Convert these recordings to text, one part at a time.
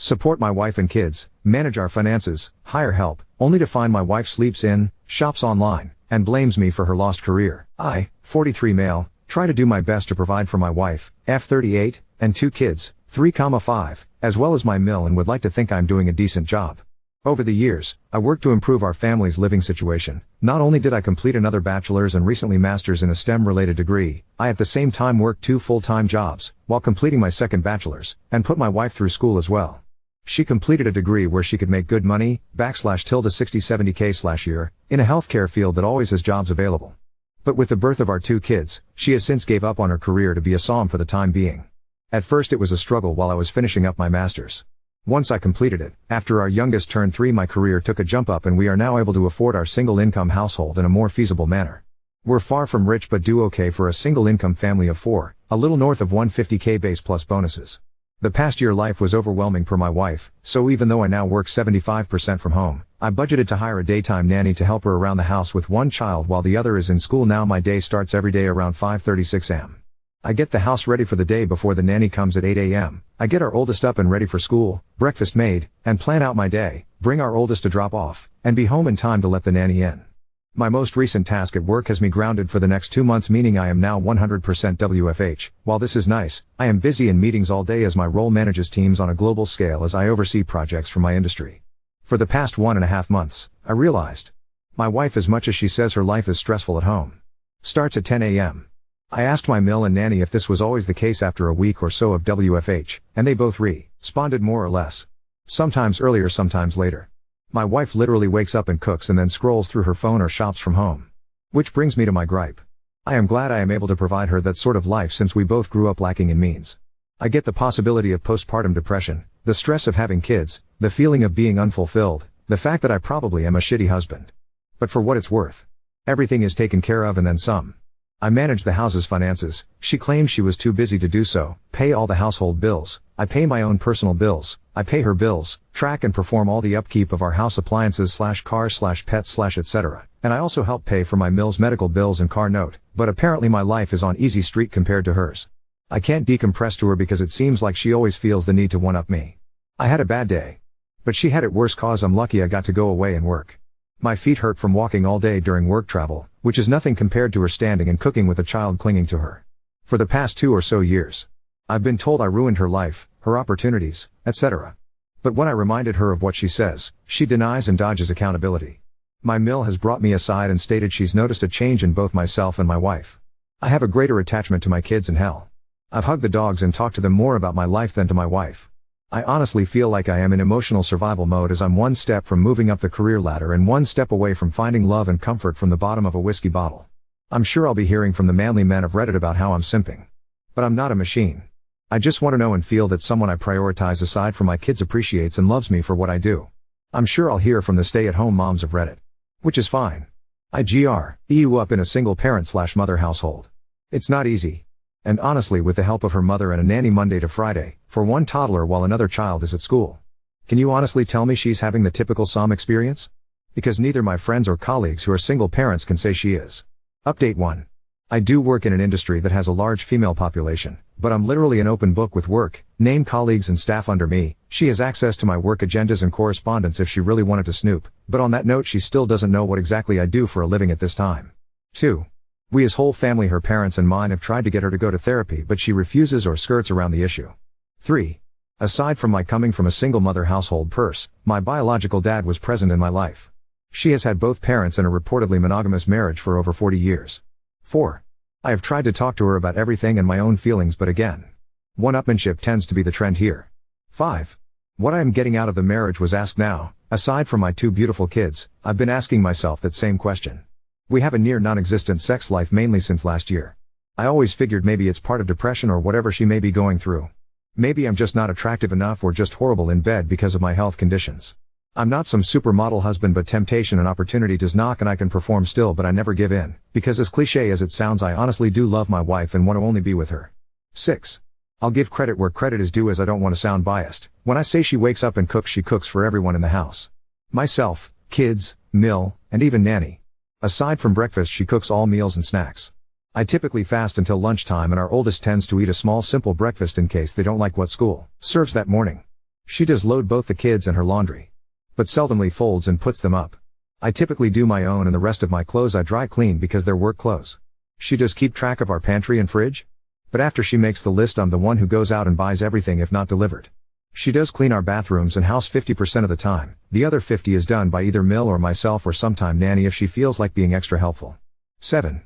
support my wife and kids, manage our finances, hire help, only to find my wife sleeps in, shops online, and blames me for her lost career. I, 43 male, try to do my best to provide for my wife, F38, and 2 kids, 3,5, as well as my mill, and would like to think I'm doing a decent job. Over the years, I worked to improve our family's living situation. Not only did I complete another bachelor's and recently master's in a STEM-related degree, I at the same time worked 2 full-time jobs, while completing my second bachelor's, and put my wife through school as well. She completed a degree where she could make good money, /60-70K/year, in a healthcare field that always has jobs available. But with the birth of our 2 kids, she has since gave up on her career to be a SOM for the time being. At first it was a struggle while I was finishing up my master's. Once I completed it, after our youngest turned 3, my career took a jump up and we are now able to afford our single-income household in a more feasible manner. We're far from rich but do okay for a single-income family of 4, a little north of 150K base plus bonuses. The past year life was overwhelming per my wife, so even though I now work 75% from home, I budgeted to hire a daytime nanny to help her around the house with 1 child while the other is in school. Now my day starts every day around 5:36 am. I get the house ready for the day before the nanny comes at 8 am. I get our oldest up and ready for school, breakfast made, and plan out my day, bring our oldest to drop off, and be home in time to let the nanny in. My most recent task at work has me grounded for the next 2 months, meaning I am now 100% WFH. While this is nice, I am busy in meetings all day as my role manages teams on a global scale as I oversee projects for my industry. For the past 1.5 months, I realized my wife, as much as she says her life is stressful at home, starts at 10 am. I asked my mill and nanny if this was always the case after a week or so of WFH, and they both responded more or less. Sometimes earlier, sometimes later. My wife literally wakes up and cooks and then scrolls through her phone or shops from home. Which brings me to my gripe. I am glad I am able to provide her that sort of life since we both grew up lacking in means. I get the possibility of postpartum depression, the stress of having kids, the feeling of being unfulfilled, the fact that I probably am a shitty husband. But for what it's worth, everything is taken care of and then some. I manage the house's finances. She claims she was too busy to do so, pay all the household bills. I pay my own personal bills. I pay her bills, track and perform all the upkeep of our house appliances /cars /pets etc. And I also help pay for my mill's medical bills and car note, but apparently my life is on easy street compared to hers. I can't decompress to her because it seems like she always feels the need to one-up me. I had a bad day. But she had it worse cause I'm lucky I got to go away and work. My feet hurt from walking all day during work travel, which is nothing compared to her standing and cooking with a child clinging to her. For the past 2 or so years, I've been told I ruined her life, her opportunities, etc. But when I reminded her of what she says, she denies and dodges accountability. My mill has brought me aside and stated she's noticed a change in both myself and my wife. I have a greater attachment to my kids and hell. I've hugged the dogs and talked to them more about my life than to my wife. I honestly feel like I am in emotional survival mode as I'm 1 step from moving up the career ladder and 1 step away from finding love and comfort from the bottom of a whiskey bottle. I'm sure I'll be hearing from the manly men of Reddit about how I'm simping. But I'm not a machine. I just want to know and feel that someone I prioritize aside from my kids appreciates and loves me for what I do. I'm sure I'll hear from the stay-at-home moms of Reddit. Which is fine. I grew up in a single parent/mother household. It's not easy. And honestly, with the help of her mother and a nanny Monday to Friday, for 1 toddler while another child is at school. Can you honestly tell me she's having the typical SOM experience? Because neither my friends or colleagues who are single parents can say she is. Update 1. I do work in an industry that has a large female population, but I'm literally an open book with work, name colleagues and staff under me. She has access to my work agendas and correspondence if she really wanted to snoop, but on that note she still doesn't know what exactly I do for a living at this time. 2. We as whole family, her parents and mine, have tried to get her to go to therapy but she refuses or skirts around the issue. 3. Aside from my coming from a single mother household my biological dad was present in my life. She has had both parents in a reportedly monogamous marriage for over 40 years. 4. I have tried to talk to her about everything and my own feelings, but again, one-upmanship tends to be the trend here. 5. What I am getting out of the marriage was asked now. Aside from my 2 beautiful kids, I've been asking myself that same question. We have a near non-existent sex life mainly since last year. I always figured maybe it's part of depression or whatever she may be going through. Maybe I'm just not attractive enough or just horrible in bed because of my health conditions. I'm not some supermodel husband, but temptation and opportunity does knock and I can perform still, but I never give in, because as cliche as it sounds, I honestly do love my wife and want to only be with her. 6. I'll give credit where credit is due as I don't want to sound biased. When I say she wakes up and cooks, she cooks for everyone in the house. Myself, kids, mill, and even nanny. Aside from breakfast, she cooks all meals and snacks. I typically fast until lunchtime and our oldest tends to eat a small simple breakfast in case they don't like what school serves that morning. She does load both the kids and her laundry, but seldomly folds and puts them up. I typically do my own, and the rest of my clothes I dry clean because they're work clothes. She does keep track of our pantry and fridge, but after she makes the list, I'm the one who goes out and buys everything if not delivered. She does clean our bathrooms and house 50% of the time. The other 50 is done by either Mill or myself, or sometime Nanny if she feels like being extra helpful. 7.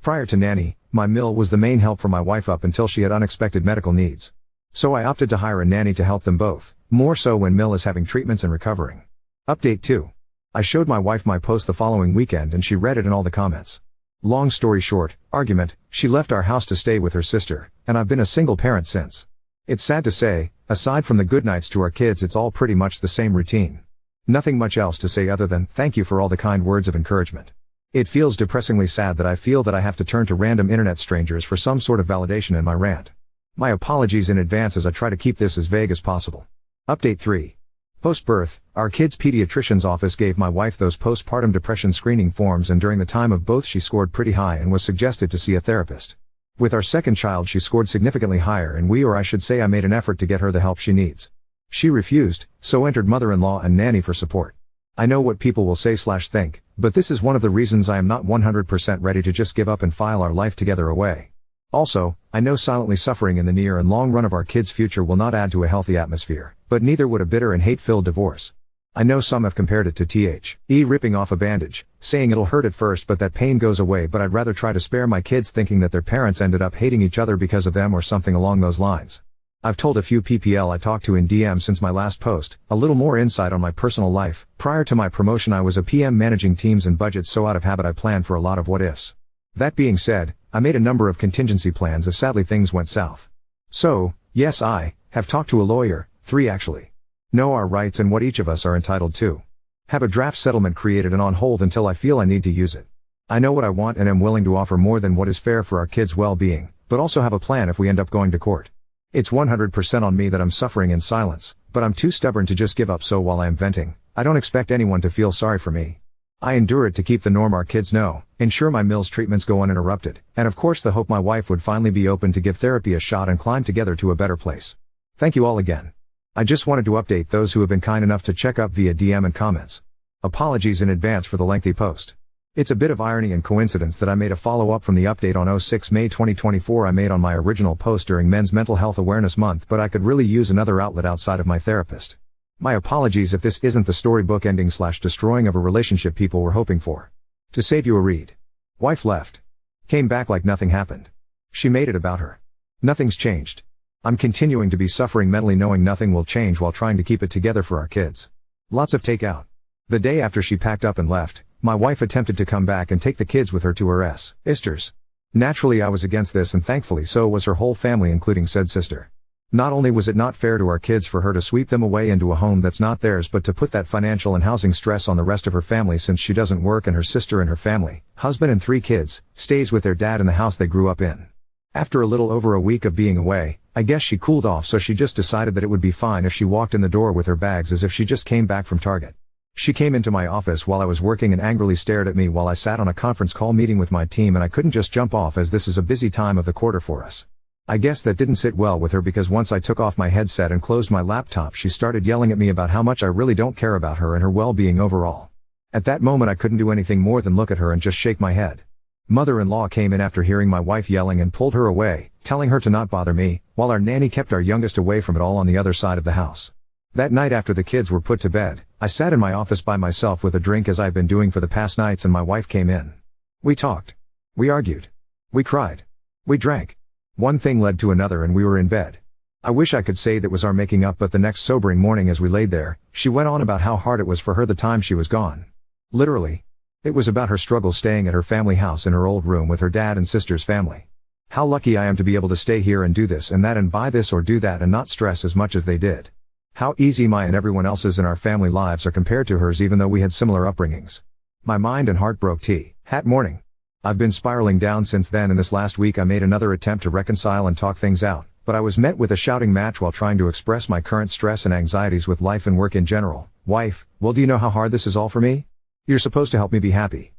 Prior to Nanny, my Mill was the main help for my wife up until she had unexpected medical needs. So I opted to hire a nanny to help them both, more so when Mill is having treatments and recovering. Update 2. I showed my wife my post the following weekend and she read it and all the comments. Long story short, argument, she left our house to stay with her sister, and I've been a single parent since. It's sad to say, aside from the good nights to our kids, it's all pretty much the same routine. Nothing much else to say other than, thank you for all the kind words of encouragement. It feels depressingly sad that I feel that I have to turn to random internet strangers for some sort of validation in my rant. My apologies in advance as I try to keep this as vague as possible. Update 3. Post-birth, our kids' pediatrician's office gave my wife those postpartum depression screening forms, and during the time of both she scored pretty high and was suggested to see a therapist. With our second child she scored significantly higher, and I should say I made an effort to get her the help she needs. She refused, so entered mother-in-law and nanny for support. I know what people will say/think, but this is one of the reasons I am not 100% ready to just give up and file our life together away. Also, I know silently suffering in the near and long run of our kids' future will not add to a healthy atmosphere, but neither would a bitter and hate-filled divorce. I know some have compared it to ripping off a bandage, saying it'll hurt at first but that pain goes away, but I'd rather try to spare my kids thinking that their parents ended up hating each other because of them or something along those lines. I've told a few PPL I talked to in DM since my last post, a little more insight on my personal life. Prior to my promotion I was a PM managing teams and budgets, so out of habit I planned for a lot of what ifs. That being said, I made a number of contingency plans if sadly things went south. So, yes, I have talked to a lawyer, 3 actually. Know our rights and what each of us are entitled to. Have a draft settlement created and on hold until I feel I need to use it. I know what I want and am willing to offer more than what is fair for our kids' well-being, but also have a plan if we end up going to court. It's 100% on me that I'm suffering in silence, but I'm too stubborn to just give up, so while I am venting, I don't expect anyone to feel sorry for me. I endure it to keep the norm our kids know, ensure my Mill's treatments go uninterrupted, and of course the hope my wife would finally be open to give therapy a shot and climb together to a better place. Thank you all again. I just wanted to update those who have been kind enough to check up via DM and comments. Apologies in advance for the lengthy post. It's a bit of irony and coincidence that I made a follow-up from the update on 6 May 2024 I made on my original post during Men's Mental Health Awareness Month, but I could really use another outlet outside of my therapist. My apologies if this isn't the storybook ending/destroying of a relationship people were hoping for. To save you a read. Wife left. Came back like nothing happened. She made it about her. Nothing's changed. I'm continuing to be suffering mentally, knowing nothing will change while trying to keep it together for our kids. Lots of takeout. The day after she packed up and left, my wife attempted to come back and take the kids with her to her sisters. Naturally I was against this, and thankfully so was her whole family, including said sister. Not only was it not fair to our kids for her to sweep them away into a home that's not theirs, but to put that financial and housing stress on the rest of her family, since she doesn't work and her sister and her family, husband and 3 kids, stays with their dad in the house they grew up in. After a little over a week of being away, I guess she cooled off, so she just decided that it would be fine if she walked in the door with her bags as if she just came back from Target. She came into my office while I was working and angrily stared at me while I sat on a conference call meeting with my team, and I couldn't just jump off as this is a busy time of the quarter for us. I guess that didn't sit well with her, because once I took off my headset and closed my laptop she started yelling at me about how much I really don't care about her and her well-being overall. At that moment I couldn't do anything more than look at her and just shake my head. Mother-in-law came in after hearing my wife yelling and pulled her away, telling her to not bother me, while our nanny kept our youngest away from it all on the other side of the house. That night after the kids were put to bed, I sat in my office by myself with a drink as I've been doing for the past nights, and my wife came in. We talked. We argued. We cried. We drank. One thing led to another and we were in bed. I wish I could say that was our making up, but the next sobering morning as we laid there, she went on about how hard it was for her the time she was gone. Literally. It was about her struggles staying at her family house in her old room with her dad and sister's family. How lucky I am to be able to stay here and do this and that and buy this or do that and not stress as much as they did. How easy my and everyone else's in our family lives are compared to hers, even though we had similar upbringings. My mind and heart broke hat morning. I've been spiraling down since then, and this last week I made another attempt to reconcile and talk things out, but I was met with a shouting match while trying to express my current stress and anxieties with life and work in general. Wife, well, do you know how hard this is all for me? You're supposed to help me be happy.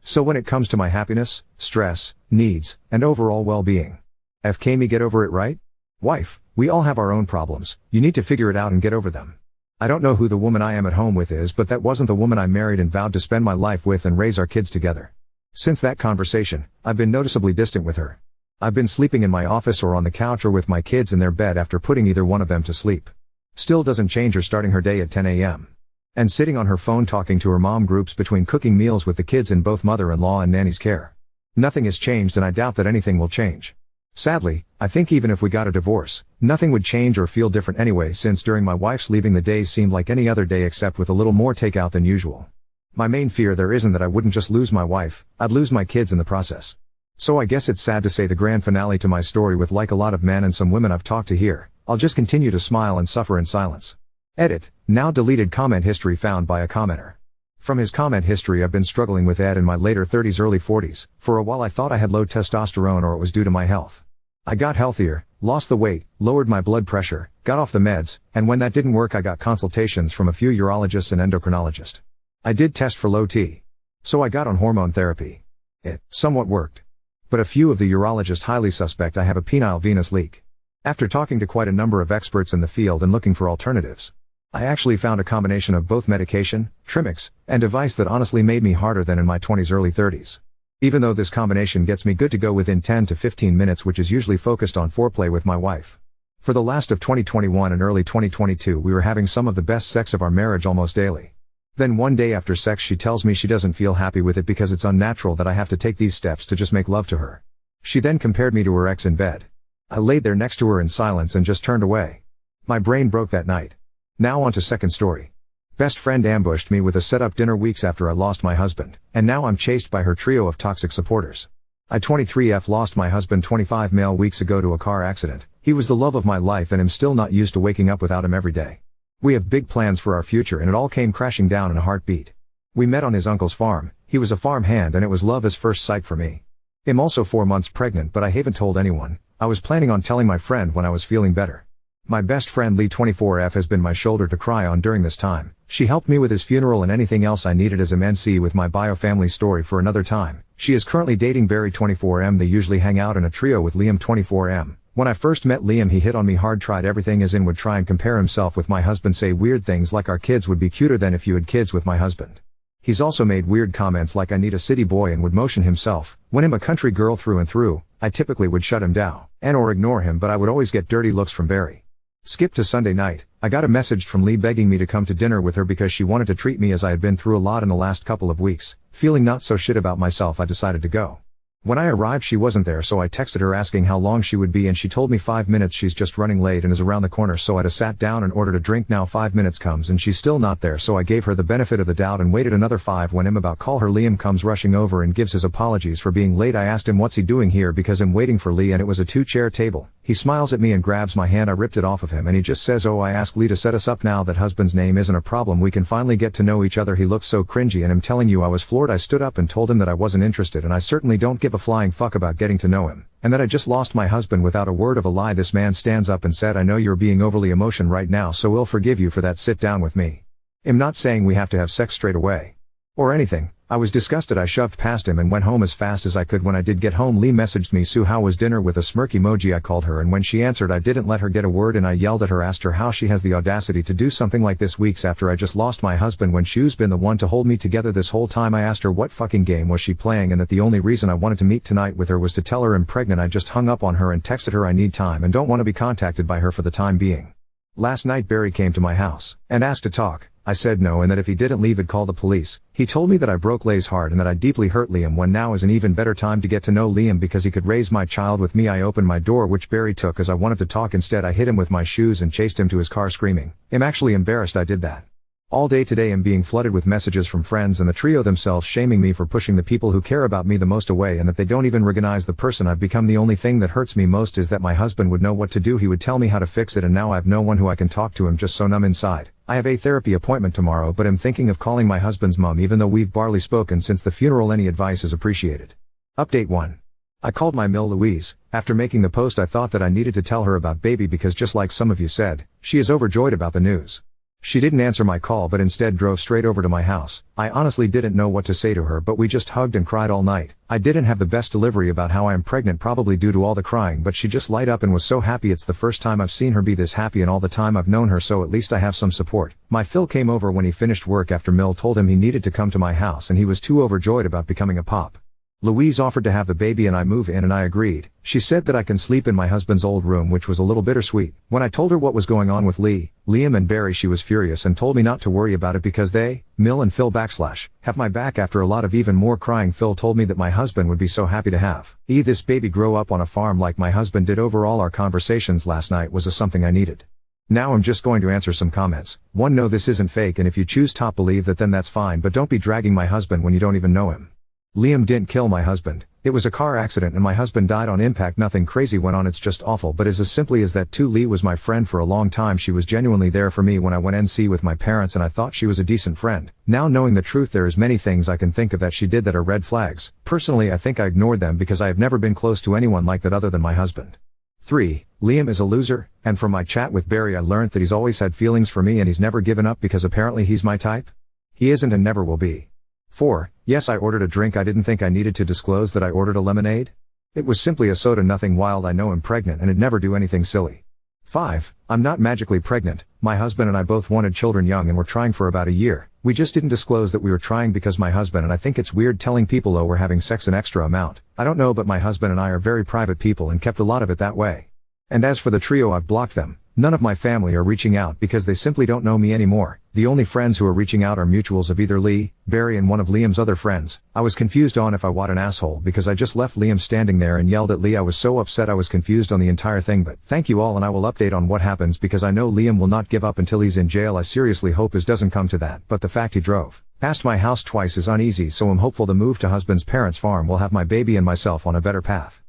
So when it comes to my happiness, stress, needs, and overall well-being. FK me get over it, right? Wife, We all have our own problems, you need to figure it out and get over them. I don't know who the woman I am at home with is, but that wasn't the woman I married and vowed to spend my life with and raise our kids together. Since that conversation, I've been noticeably distant with her. I've been sleeping in my office or on the couch or with my kids in their bed after putting either one of them to sleep. Still doesn't change her starting her day at 10 a.m. and sitting on her phone talking to her mom groups between cooking meals with the kids in both mother-in-law and nanny's care. Nothing has changed and I doubt that anything will change. Sadly, I think even if we got a divorce, nothing would change or feel different anyway, since during my wife's leaving the days seemed like any other day except with a little more takeout than usual. My main fear there isn't that I wouldn't just lose my wife, I'd lose my kids in the process. So I guess it's sad to say the grand finale to my story with, like a lot of men and some women I've talked to here, I'll just continue to smile and suffer in silence. Edit, now deleted comment history found by a commenter. From his comment history, I've been struggling with Ed in my later 30s early 40s, for a while I thought I had low testosterone or it was due to my health. I got healthier, lost the weight, lowered my blood pressure, got off the meds, and when that didn't work I got consultations from a few urologists and endocrinologists. I did test for low T. So I got on hormone therapy. It somewhat worked. But a few of the urologists highly suspect I have a penile venous leak. After talking to quite a number of experts in the field and looking for alternatives, I actually found a combination of both medication, Trimix, and device that honestly made me harder than in my 20s early 30s. Even though this combination gets me good to go within 10 to 15 minutes, which is usually focused on foreplay with my wife. For the last of 2021 and early 2022 we were having some of the best sex of our marriage almost daily. Then one day after sex she tells me she doesn't feel happy with it because it's unnatural that I have to take these steps to just make love to her. She then compared me to her ex in bed. I laid there next to her in silence and just turned away. My brain broke that night. Now on to second story. Best friend ambushed me with a set-up dinner weeks after I lost my husband, and now I'm chased by her trio of toxic supporters. I 23F lost my husband 25 male weeks ago to a car accident. He was the love of my life and I'm still not used to waking up without him every day. We have big plans for our future and it all came crashing down in a heartbeat. We met on his uncle's farm, he was a farm hand and it was love at first sight for me. I'm also 4 months pregnant but I haven't told anyone. I was planning on telling my friend when I was feeling better. My best friend Lee 24F has been my shoulder to cry on during this time. She helped me with his funeral and anything else I needed as a NC with my bio-family story for another time. She is currently dating Barry 24M. They usually hang out in a trio with Liam 24M. When I first met Liam he hit on me hard, tried everything as in would try and compare himself with my husband, say weird things like our kids would be cuter than if you had kids with my husband. He's also made weird comments like I need a city boy and would motion himself. When I'm a country girl through and through, I typically would shut him down and or ignore him, but I would always get dirty looks from Barry. Skip to Sunday night, I got a message from Lee begging me to come to dinner with her because she wanted to treat me as I had been through a lot in the last couple of weeks. Feeling not so shit about myself I decided to go. When I arrived she wasn't there, so I texted her asking how long she would be and she told me 5 minutes. She's just running late and is around the corner, so I just sat down and ordered a drink. Now 5 minutes comes and she's still not there, so I gave her the benefit of the doubt and waited another 5. When I'm about call her, Liam comes rushing over and gives his apologies for being late. I asked him what's he doing here because I'm waiting for Lee and it was a 2-chair table. He smiles at me and grabs my hand. I ripped it off of him and he just says, oh, I asked Lee to set us up. Now that husband's name isn't a problem, we can finally get to know each other. He looks so cringy and I'm telling you I was floored. I stood up and told him that I wasn't interested and I certainly don't give a flying fuck about getting to know him, and that I just lost my husband without a word of a lie. This man stands up and said, I know you're being overly emotional right now, so we'll forgive you for that. Sit down with me. I'm not saying we have to have sex straight away or anything. I was disgusted. I shoved past him and went home as fast as I could. When I did get home, Lee messaged me, Sue, how was dinner, with a smirk emoji. I called her and when she answered I didn't let her get a word and I yelled at her, asked her how she has the audacity to do something like this weeks after I just lost my husband when she's been the one to hold me together this whole time. I asked her what fucking game was she playing and that the only reason I wanted to meet tonight with her was to tell her I'm pregnant. I just hung up on her and texted her I need time and don't want to be contacted by her for the time being. Last night Barry came to my house and asked to talk. I said no and that if he didn't leave I'd call the police. He told me that I broke Lay's heart and that I deeply hurt Liam, when now is an even better time to get to know Liam because he could raise my child with me. I opened my door, which Barry took as I wanted to talk. Instead I hit him with my shoes and chased him to his car screaming. I'm actually embarrassed I did that. All day today I'm being flooded with messages from friends and the trio themselves shaming me for pushing the people who care about me the most away and that they don't even recognize the person I've become. The only thing that hurts me most is that my husband would know what to do. He would tell me how to fix it and now I've no one who I can talk to. I'm just so numb inside. I have a therapy appointment tomorrow but I'm thinking of calling my husband's mom even though we've barely spoken since the funeral. Any advice is appreciated. Update 1. I called my Mill Louise. After making the post I thought that I needed to tell her about baby because just like some of you said, she is overjoyed about the news. She didn't answer my call but instead drove straight over to my house. I honestly didn't know what to say to her, but we just hugged and cried all night. I didn't have the best delivery about how I am pregnant, probably due to all the crying, but she just light up and was so happy. It's the first time I've seen her be this happy in all the time I've known her, so at least I have some support. My Phil came over when he finished work after Mill told him he needed to come to my house and he was too overjoyed about becoming a pop. Louise offered to have the baby and I move in and I agreed. She said that I can sleep in my husband's old room, which was a little bittersweet. When I told her what was going on with Liam and Barry, she was furious and told me not to worry about it because they, Mill and Phil have my back. After a lot of even more crying, Phil told me that my husband would be so happy to have this baby grow up on a farm like my husband did. Overall, our conversations last night was something I needed. Now I'm just going to answer some comments. 1. No, this isn't fake, and if you choose to believe that, then that's fine, but don't be dragging my husband when you don't even know him. Liam didn't kill my husband. It was a car accident and my husband died on impact. Nothing crazy went on, it's just awful, but is as simply as that. 2. Lee was my friend for a long time. She was genuinely there for me when I went NC with my parents and I thought she was a decent friend. Now knowing the truth, there is many things I can think of that she did that are red flags. Personally, I think I ignored them because I have never been close to anyone like that other than my husband. 3. Liam is a loser, and from my chat with Barry I learned that he's always had feelings for me and he's never given up because apparently he's my type. He isn't and never will be. 4. Yes, I ordered a drink. I didn't think I needed to disclose that I ordered a lemonade. It was simply a soda, nothing wild. I know I'm pregnant and I'd never do anything silly. 5. I'm not magically pregnant. My husband and I both wanted children young and were trying for about a year. We just didn't disclose that we were trying because my husband and I think it's weird telling people, oh, we're having sex an extra amount. I don't know, but my husband and I are very private people and kept a lot of it that way. And as for the trio, I've blocked them. None of my family are reaching out because they simply don't know me anymore. The only friends who are reaching out are mutuals of either Lee, Barry and one of Liam's other friends. I was confused on if I what an asshole because I just left Liam standing there and yelled at Lee. I was so upset. I was confused on the entire thing, but thank you all and I will update on what happens because I know Liam will not give up until he's in jail. I seriously hope it doesn't come to that, but the fact he drove past my house twice is uneasy, so I'm hopeful the move to husband's parents' farm will have my baby and myself on a better path.